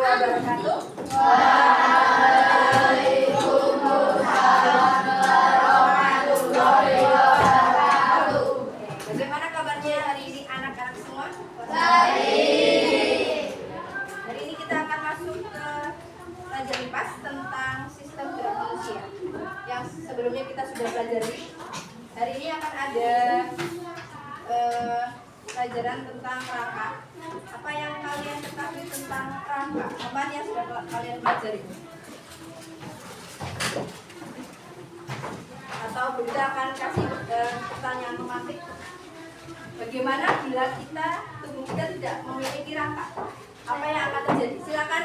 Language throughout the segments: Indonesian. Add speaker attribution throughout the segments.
Speaker 1: wabarakatuh.
Speaker 2: Waalaikumsalam warahmatullahi wabarakatuh.
Speaker 1: Bagaimana kabarnya hari ini anak-anak semua?
Speaker 2: Baik.
Speaker 1: Hari ini kita akan masuk ke pelajaran IPAS tentang sistem gerak manusia yang sebelumnya kita sudah pelajari. Hari ini akan ada pelajaran tentang rangka. Apa yang kalian ketahui tentang rangka? Apa yang sudah kalian pelajari? Atau Bunda akan kasih pertanyaan memantik. Bagaimana bila tubuh kita tidak memiliki rangka? Apa yang akan terjadi? Silakan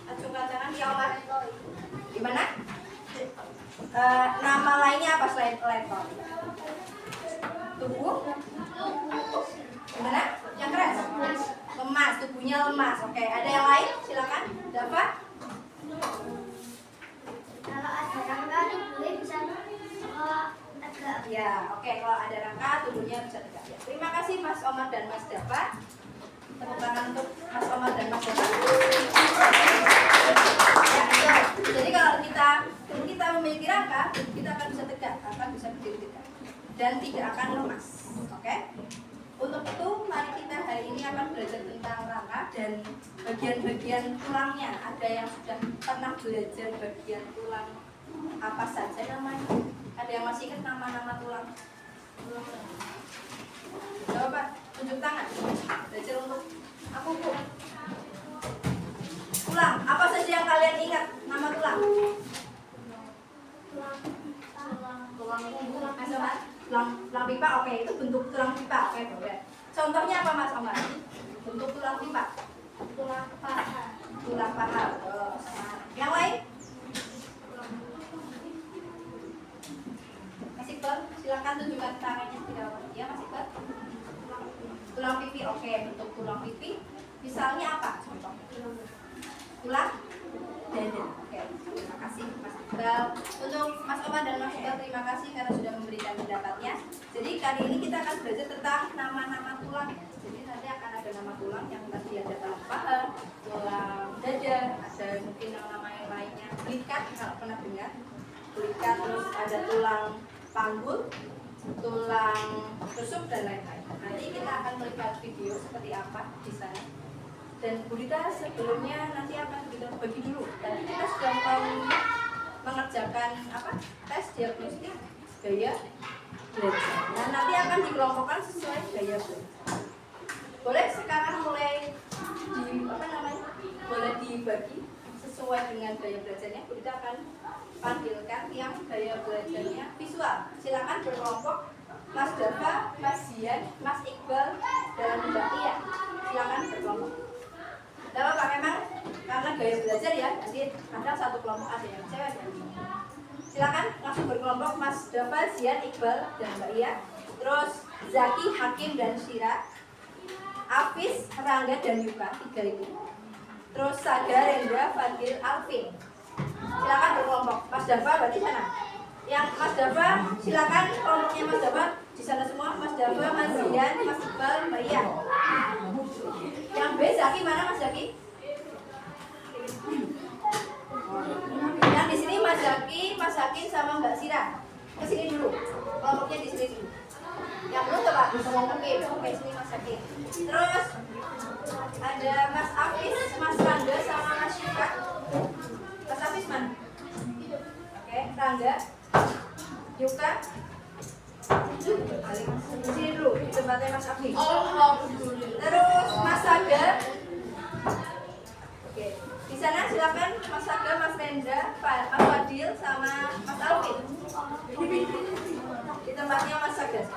Speaker 1: acungkan tangan ya Omar. Gimana? Nama lainnya apa selain letter? Tubuh? Gimana? Yang keras? Lemas, tubuhnya lemas. Oke, ada yang lain? Silakan. Dava?
Speaker 2: Kalau ada rangka tubuhnya bisa tegak.
Speaker 1: Ya, oke. Kalau ada rangka, tubuhnya bisa tegak. Ya. Terima kasih Mas Omar dan Mas Dava. Tepuk tangan untuk Mas Omar dan Mas Dava. Ya, jadi kalau tubuh kita memiliki rangka, kita akan bisa tegak, akan bisa berdiri tegak, dan tidak akan lemas. Oke? Untuk itu, mari kita hari ini akan belajar tentang rangka dan bagian-bagian tulangnya. Ada yang sudah pernah belajar bagian tulang apa saja namanya? Ada yang masih ingat nama-nama tulang? Coba Pak, tunjuk tangan. Belajar untuk aku Bu. Tulang, apa saja yang kalian ingat nama tulang? Tulang punggung, tulang pipa, oke, itu bentuk tulang pipa, oke, boleh. Contohnya apa Mas Omar? Bentuk tulang pipa?
Speaker 2: Tulang paha.
Speaker 1: Tulang paha, yang lain? Mas Iqbal, silakan tunjukkan tangannya tidak apa. Ya Mas Iqbal. Tulang pipi, oke, bentuk tulang pipi. Misalnya apa? Contoh. Tulang dada. Oke, terima kasih Mas Iqbal. Untuk Mas Omar dan Mas Iqbal, terima kasih karena sudah memberikan pendapatnya. Jadi kali ini kita akan belajar tentang nama-nama tulang. Jadi nanti akan ada nama tulang yang tadi ada tulang paha, tulang dada, ada mungkin nama yang lainnya. Belikat, kalau pernah dengar. Belikat, terus ada tulang panggul, tulang tusuk dan lain-lain. Nanti kita akan melihat video seperti apa di sana. Dan Bu Dita sebelumnya nanti akan kita bagi dulu. Tadi kita sudah mengerjakan tes diagnostik gaya belajar. Nah nanti akan dikelompokkan sesuai gaya belajar. Boleh sekarang mulai boleh dibagi sesuai dengan gaya belajarnya. Bu Dita akan panggilkan yang gaya belajarnya visual. Silakan berkelompok. Mas Dava, Mas Zian, Mas Iqbal, dan Mbak Tia. Silakan berkelompok. Tidak apa-apa, memang karena gaya belajar ya, nanti ada satu kelompok ada yang cewek dan cowok. Silakan langsung berkelompok Mas Dava, Zian, Iqbal, dan Mbak Ia. Terus Zaki, Hakim, dan Syira, Afis, Rangga, dan Yuka, 3 itu. Terus Saga, Rendra, Fadil, Alvin. Silakan berkelompok. Mas Dava berarti sana. Yang Mas Dava, silakan kelompoknya Mas Dava di sana semua. Mas Dava, Mas Zian, Mas Iqbal, Mbak Ia. Yang B, Zaki mana Mas Zaki? Yang di sini Mas Zaki, Mas Hakim sama Mbak Sira. Ke sini dulu. Kelompoknya di sini dulu. Yang belum tuh Pak? Oke, sini Mas Hakim. Terus ada Mas Afis, Mas Rangga sama Mas Yuka. Mas Afis mana? Oke, Rangga, Yuka. Di sini dulu, di tempatnya Mas Afis. Terus Mas Saga. Oke, di sana silakan Mas Saga, Mas Rendra, Mas Fadil sama Mas Alvin. Di tempatnya Mas Saga.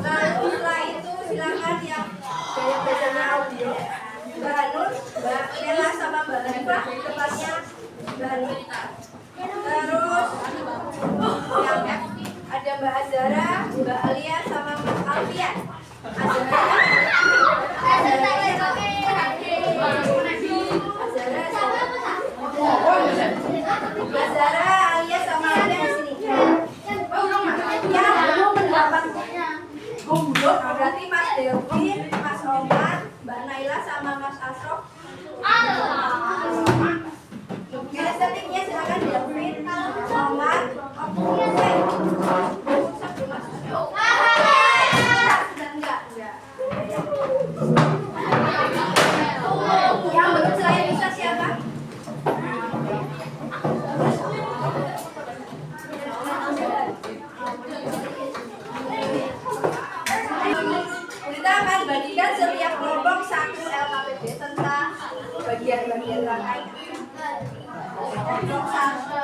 Speaker 1: Lalu setelah itu silakan yang gaya belajarnya audio. Mbak Hanur, Mbak Nela sama Mbak Hanifah di tempatnya Mbak Hanur. Terus yang ada Mbak Azara, Mbak Alia sama Mas Alfian. Azara, Alia sama Alfian di sini. Ya. Mbak Naila sama Mas Asrof.
Speaker 2: Allah.
Speaker 1: Estetiknya silakan David, Muhammad, enggak. Yang belum selain bisa siapa? Kita akan bagikan setiap kelompok satu LKPD tentang bagian-bagian rangkaian. Kelompok satu.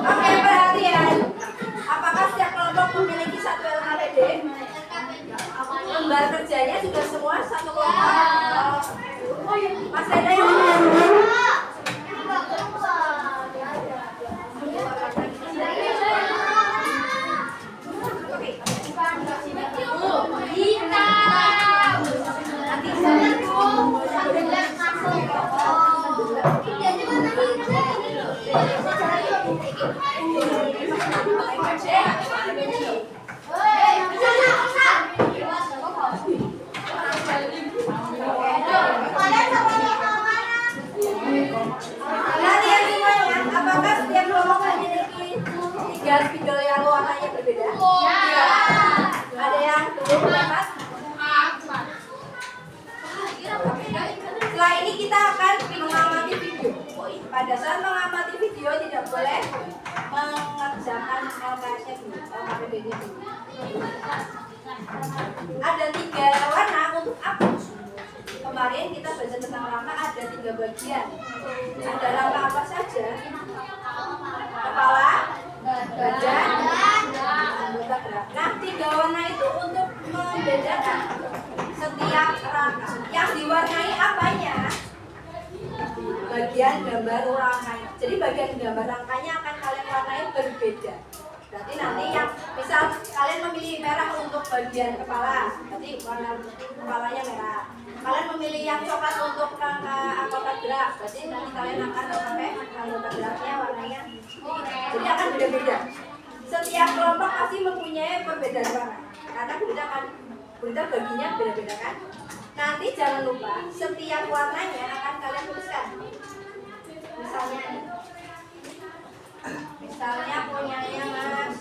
Speaker 1: Oke, perhatian. Apakah setiap kelompok memiliki satu LKPD? Lembar kerjanya juga semua satu kelompok. Mas Reda yang Perhatian semuanya, apakah setiap kelompok memiliki 3 spidol yang warnanya berbeda? Ya. Ada yang belum dapat? Setelah ini kita akan mengamati video. Pada saat mengamati video tidak boleh mengerjakan LKS-nya dulu, LKPD-nya dulu. Ada 3 warna untuk apa? Kemarin kita baca tentang rangka ada 3 bagian. Ada rangka apa saja? Kepala, badan, anggota gerak. Nah, 3 warna itu untuk membedakan setiap rangka. Yang diwarnai apanya? Bagian gambar rangkanya. Jadi bagian gambar rangkanya akan kalian warnai berbeda. Berarti nanti yang misal kalian memilih merah untuk bagian kepala, berarti warna kepalanya merah. Kalian memilih yang coklat untuk rangka anggota gerak, berarti nanti kalian akan pakai anggota geraknya warnanya. Jadi akan beda-beda. Setiap kelompok pasti mempunyai perbedaan warna, karena berita baginya beda-beda kan. Nanti jangan lupa setiap warnanya akan kalian tuliskan. Misalnya punyanya Mas,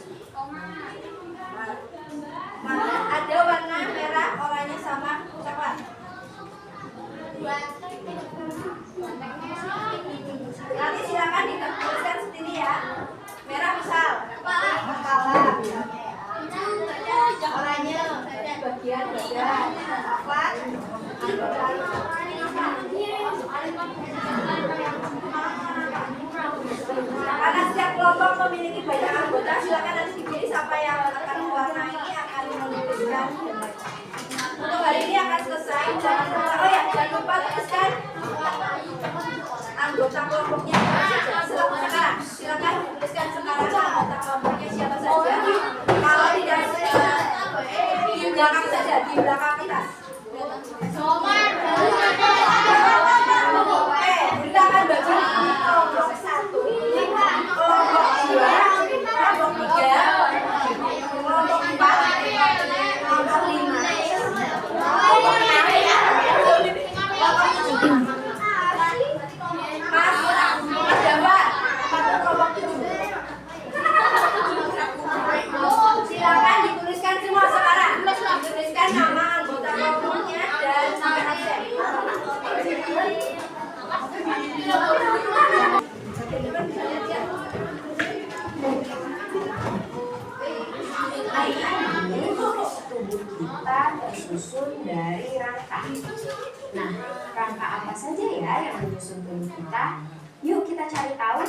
Speaker 1: ada warna merah, oranye sama coklat. Nanti silakan dituliskan sendiri ya. Merah misal kepala, oranye bagian badan, coklat karena setiap kelompok memiliki banyak anggota, silakan nanti dipilih siapa yang akan mewarnai ini akan menuliskan. Untuk hari ini akan selesai. Jangan lupa tuliskan anggota kelompoknya sekarang. Silakan tuliskan sekarang anggota kelompoknya siapa saja. Kalau tidak di belakang saja, di belakang kita. Kita akan bagi kelompok 1, kelompok 2, kelompok 3, kelompok
Speaker 3: disusun dari rangka. Nah, rangka apa saja ya yang menyusun tubuh kita? Yuk kita cari tahu.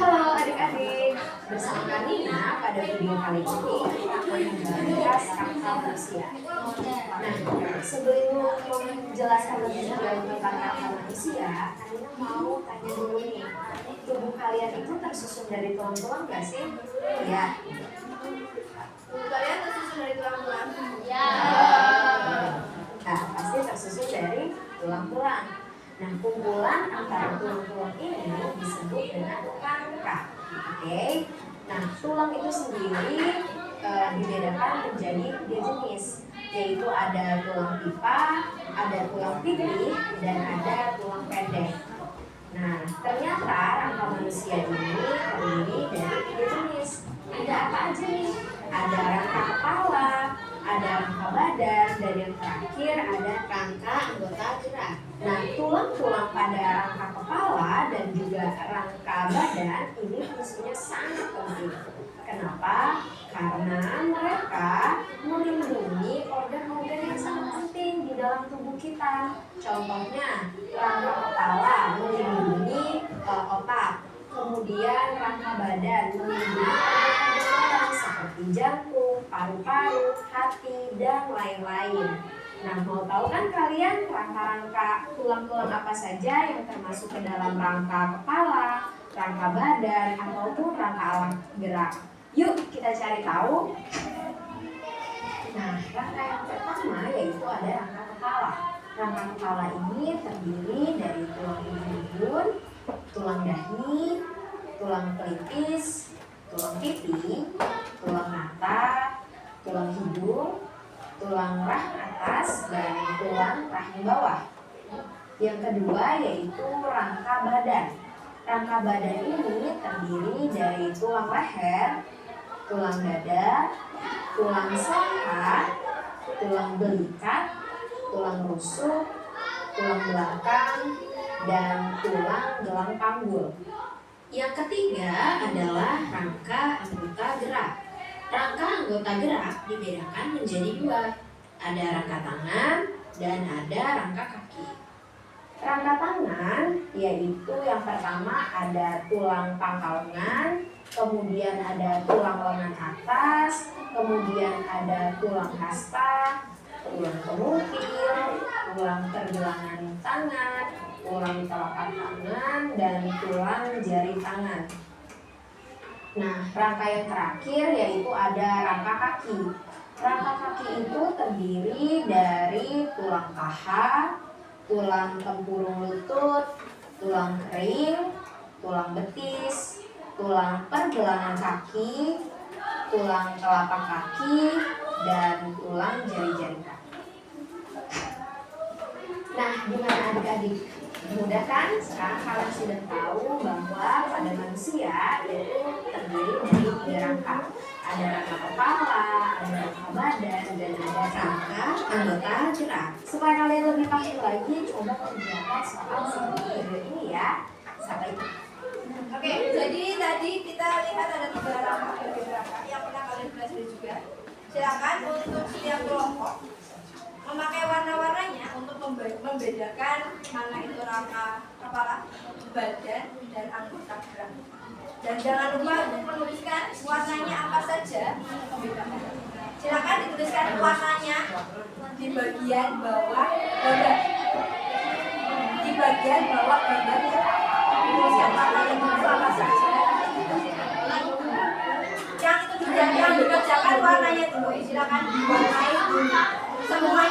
Speaker 3: Halo adik-adik, bersama Karina pada video kali ini kita akan membahas rangka manusia. Nah, sebelum menjelaskan lebih jauh tentang rangka manusia, Karina mau tanya dulu nih, tubuh kalian itu tersusun dari tulang-tulang gak sih? Ya.
Speaker 1: Tubuh kalian tersusun dari tulang-tulang?
Speaker 2: Ya.
Speaker 3: Nah, pasti tersusun dari tulang-tulang. Nah, kumpulan antara tulang-tulang ini disebut dengan rangka. Oke. Nah, tulang itu sendiri dibedakan menjadi 3 jenis, yaitu ada tulang pipa, ada tulang pipih, dan ada tulang pendek. Nah, ternyata rangka manusia ini terdiri dari 3 jenis. Ada apa aja nih? Ada rangka kepala, ada rangka badan, dan yang terakhir ada rangka anggota gerak. Nah, tulang-tulang pada rangka kepala dan juga rangka badan ini fungsinya sangat penting. Kenapa? Karena mereka melindungi organ-organ yang sangat penting di dalam tubuh kita. Contohnya, rangka kepala melindungi otak. Kemudian rangka badan melindungi organ-organ seperti jantung, paru-paru, hati, dan lain-lain. Nah, mau tahu kan kalian rangka-rangka tulang-tulang apa saja yang termasuk ke dalam rangka kepala, rangka badan, ataupun rangka alat gerak? Yuk kita cari tahu. Nah, rangka yang pertama yaitu ada rangka kepala. Rangka kepala ini terdiri dari tulang imun, tulang dahi, tulang pelipis, tulang pipi, tulang mata, tulang hidung, tulang rahim atas, dan tulang rahim bawah. Yang kedua yaitu rangka badan. Rangka badan ini terdiri dari tulang leher, tulang dada, tulang selangkah, tulang belikat, tulang rusuk, tulang belakang, dan tulang gelang panggul. Yang ketiga adalah rangka anggota gerak. Rangka anggota gerak dibedakan menjadi 2. Ada rangka tangan dan ada rangka kaki. Rangka tangan yaitu yang pertama ada tulang pangkal lengan, kemudian ada tulang lengan atas, kemudian ada tulang hasta, tulang kemukil, tulang pergelangan tangan, tulang telapak tangan, dan tulang jari tangan. Nah, rangka yang terakhir yaitu ada rangka kaki. Rangka kaki itu terdiri dari tulang paha, tulang tempurung lutut, tulang kering, tulang betis, tulang pergelangan kaki, tulang telapak kaki, dan tulang jari-jari kaki. Nah, gimana adik-adik? Mudah kan? Sekarang kalian sudah tahu bahwa pada manusia itu terdiri dari 3 rangka. Ada rangka kepala, ada rangka badan, dan ada rangka anggota gerak. Supaya kalian lebih paham lagi, coba kerjakan soal seperti video ini ya. Sampai jumpa.
Speaker 1: Oke, jadi tadi kita lihat ada 3 rangka yang pernah kalian pelajari juga. Silakan untuk setiap kelompok memakai warna-warnanya untuk membedakan mana itu rangka kepala, badan, dan anggota gerak. Dan jangan lupa untuk menuliskan warnanya apa saja untuk membedakan. Silakan dituliskan warnanya di bagian bawah gambar. Di bagian bawah gambar dituliskan warnanya itu apa saja. Yang itu juga yang dikerjakan warnanya dulu. Silakan diwarnai dulu. Semuanya